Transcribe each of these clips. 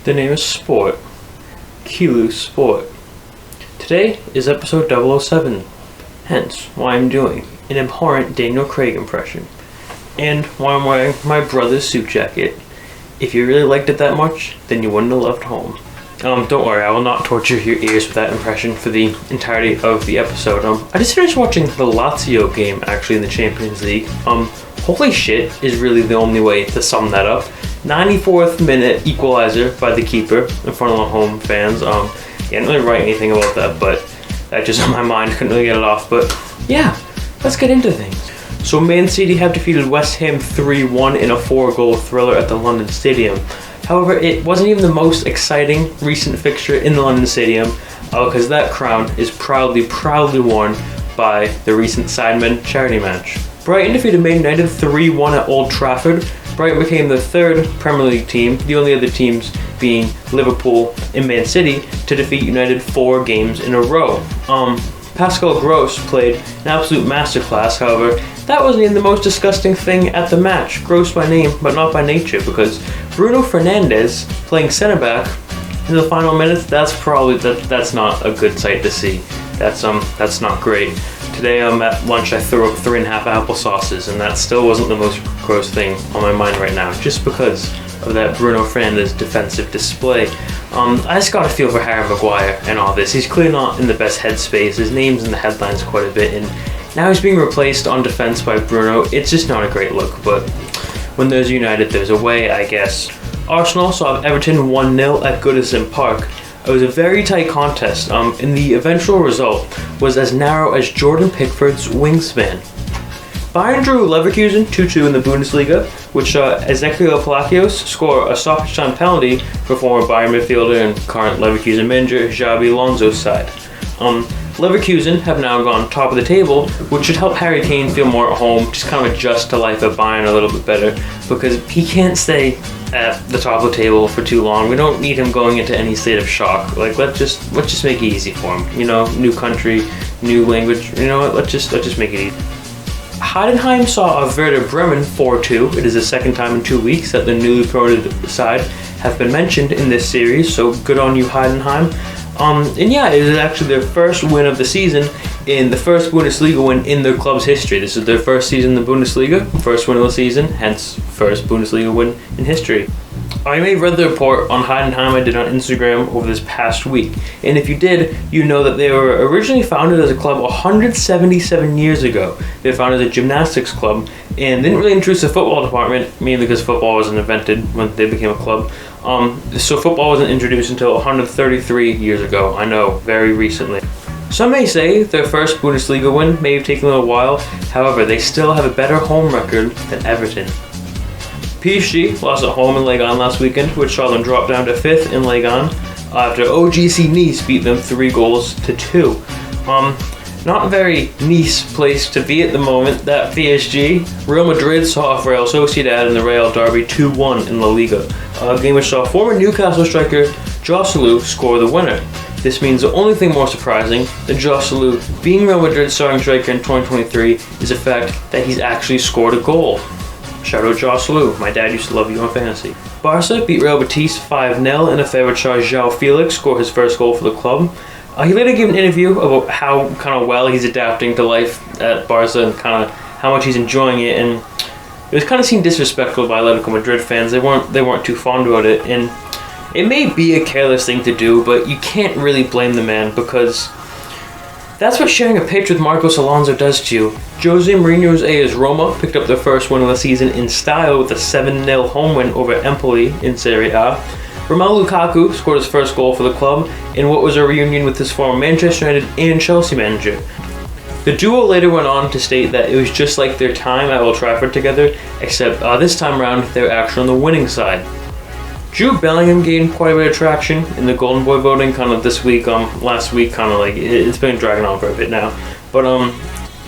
The name is Sport. Kelusport. Today is episode 007, hence why I'm doing an abhorrent Daniel Craig impression, and why I'm wearing my brother's suit jacket. If you really liked it that much, then you wouldn't have left home. Don't worry, I will not torture your ears with that impression for the entirety of the episode. I just finished watching the Lazio game, actually, in the Champions League. Holy shit is really the only way to sum that up. 94th minute equalizer by the keeper in front of the home fans. Didn't really write anything about that, but that just on my mind, couldn't really get it off. But yeah, let's get into things. So Man City have defeated West Ham 3-1 in a 4-goal thriller at the London Stadium. However, it wasn't even the most exciting recent fixture in the London Stadium, because that crown is proudly worn by the recent Sidemen charity match. Brighton defeated Man United 3-1 at Old Trafford. Brighton became the third Premier League team, the only other teams being Liverpool and Man City, to defeat United 4 games in a row. Pascal Gross played an absolute masterclass. However, that wasn't even the most disgusting thing at the match. Gross by name, but not by nature, because Bruno Fernandes playing centre back in the final minutes, that's not a good sight to see. That's not great. Today at lunch I threw up 3.5 applesauces, and that still wasn't the most gross thing on my mind right now, just because of that Bruno Fernandes defensive display. I just got a feel for Harry Maguire and all this. He's clearly not in the best headspace. His name's in the headlines quite a bit, and now he's being replaced on defense by Bruno. It's just not a great look, but when there's United, there's a way, I guess. Arsenal saw Everton 1-0 at Goodison Park. It was a very tight contest, and the eventual result was as narrow as Jordan Pickford's wingspan. Bayern drew Leverkusen 2-2 in the Bundesliga, which saw Ezequiel Palacios score a stoppage time penalty for former Bayern midfielder and current Leverkusen manager Xabi Alonso's side. Leverkusen have now gone top of the table, which should help Harry Kane feel more at home, just kind of adjust to life at Bayern a little bit better, because he can't stay at the top of the table for too long. We don't need him going into any state of shock. Like, let's just make it easy for him. You know, new country, new language. You know what? Let's just make it easy. Heidenheim saw a Werder Bremen 4-2. It is the second time in 2 weeks that the newly promoted side have been mentioned in this series, so good on you, Heidenheim. And yeah, it is actually their first win of the season in the first Bundesliga win in their club's history. This is their first season in the Bundesliga, first win of the season, hence first Bundesliga win in history. I may have read the report on Heidenheim I did on Instagram over this past week, and if you did, you know that they were originally founded as a club 177 years ago. They were founded as a gymnastics club and didn't really introduce the football department, mainly because football wasn't invented when they became a club. So football wasn't introduced until 133 years ago. I know, very recently. Some may say their first Bundesliga win may have taken a little while, however, they still have a better home record than Everton. PSG lost at home in Ligue 1 last weekend, which saw them drop down to 5th in Ligue 1 after OGC Nice beat them 3-2. Not a very Nice place to be at the moment, that PSG. Real Madrid saw off Real Sociedad in the Real Derby 2-1 in La Liga, a game which saw former Newcastle striker Joselu score the winner. This means the only thing more surprising than Joselu being Real Madrid's starting striker in 2023 is the fact that he's actually scored a goal. Shout out Joselu, my dad used to love you on fantasy. Barca beat Real Betis 5-0 in a affair which saw João Felix score his first goal for the club. He later gave an interview about how kind of well he's adapting to life at Barca and kind of how much he's enjoying it, and it was kind of seen disrespectful by Atletico Madrid fans. They weren't too fond about it, and it may be a careless thing to do, but you can't really blame the man, because that's what sharing a pitch with Marcos Alonso does to you. Jose Mourinho's AS Roma picked up their first win of the season in style with a 7-0 home win over Empoli in Serie A. Romelu Lukaku scored his first goal for the club in what was a reunion with his former Manchester United and Chelsea manager. The duo later went on to state that it was just like their time at Old Trafford together, except this time around they're actually on the winning side. Jude Bellingham gained quite a bit of traction in the Golden Boy voting kind of this week. Last week kind of like it's been dragging on for a bit now, but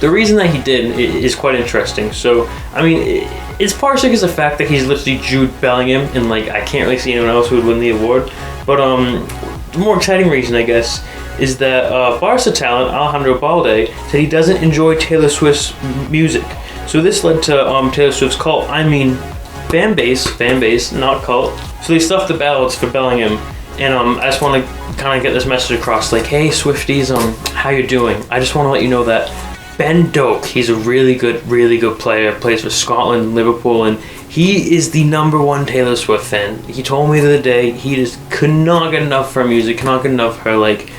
the reason that he did is quite interesting. So I mean, it's partially because of the fact that he's literally Jude Bellingham, and like I can't really see anyone else who would win the award. But the more exciting reason, I guess, is that Barca talent Alejandro Balde said he doesn't enjoy Taylor Swift's music. So this led to Taylor Swift's cult. I mean, fan base, not cult. So they stuffed the ballots for Bellingham, and I just want to kind of get this message across, like, hey Swifties, how you doing? I just want to let you know that Ben Doak, he's a really good player, plays for Scotland and Liverpool, and he is the #1 Taylor Swift fan. He told me the other day he just could not get enough of her music, cannot get enough of her. Like,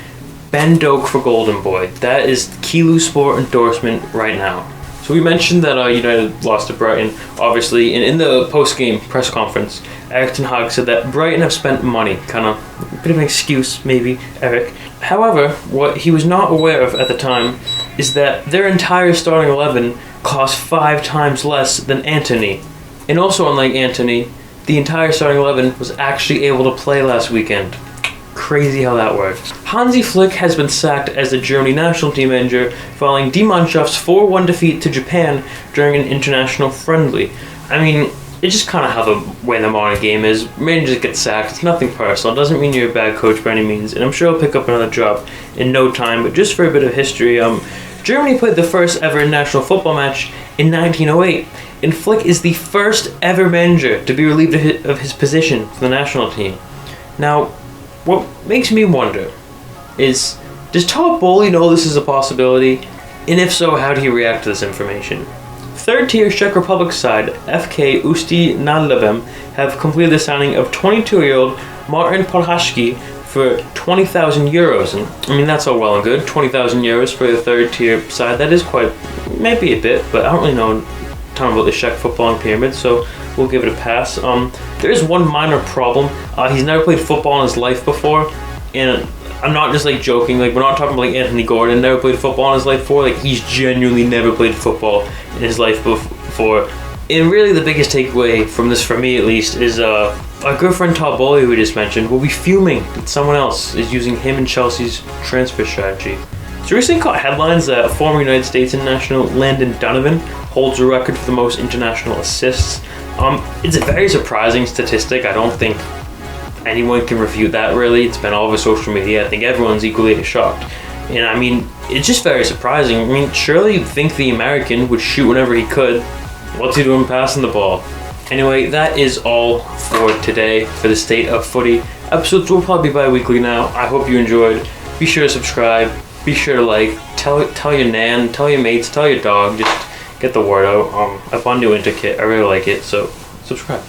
Ben Doak for Golden Boy. That is kelusport endorsement right now. So we mentioned that United lost to Brighton, obviously, and in the post-game press conference, Eric Ten Hag said that Brighton have spent money, kind of a bit of an excuse maybe, Eric. However, what he was not aware of at the time is that their entire starting 11 cost 5 times less than Antony. And also, unlike Antony, the entire starting 11 was actually able to play last weekend. Crazy how that works. Hansi Flick has been sacked as the Germany national team manager following Die Mannschafts' 4-1 defeat to Japan during an international friendly. I mean, it's just kind of how the way the modern game is. Managers get sacked. It's nothing personal. It doesn't mean you're a bad coach by any means. And I'm sure he'll pick up another job in no time. But just for a bit of history, Germany played the first ever national football match in 1908. And Flick is the first ever manager to be relieved of his position for the national team. Now, what makes me wonder is, does Todd Bowley know this is a possibility? And if so, how do he react to this information? Third-tier Czech Republic side FK Ústí nad Labem have completed the signing of 22-year-old Martin Prohašky for €20,000. And I mean, that's all well and good. 20,000 euros for the third-tier side. That is quite, maybe a bit, but I don't really know a ton about the Czech footballing pyramid, so we'll give it a pass. There is one minor problem. He's never played football in his life before, and I'm not just like joking. Like, we're not talking about like Anthony Gordon never played football in his life before. Like, he's genuinely never played football in his life before. And really, the biggest takeaway from this, for me at least, is our good friend Todd Bowley, who we just mentioned, will be fuming that someone else is using him in Chelsea's transfer strategy. So recently caught headlines that former United States international Landon Donovan holds a record for the most international assists. It's a very surprising statistic. I don't think anyone can refute that, really. It's been all over social media. I think everyone's equally as shocked. And I mean, it's just very surprising. I mean, surely you'd think the American would shoot whenever he could. What's he doing passing the ball? Anyway, that is all for today for the State of Footy. Episodes will probably be bi-weekly now. I hope you enjoyed. Be sure to subscribe. Be sure to like. Tell your nan, tell your mates, tell your dog. Just get the word out. I bought a new Inter kit. I really like it, so subscribe.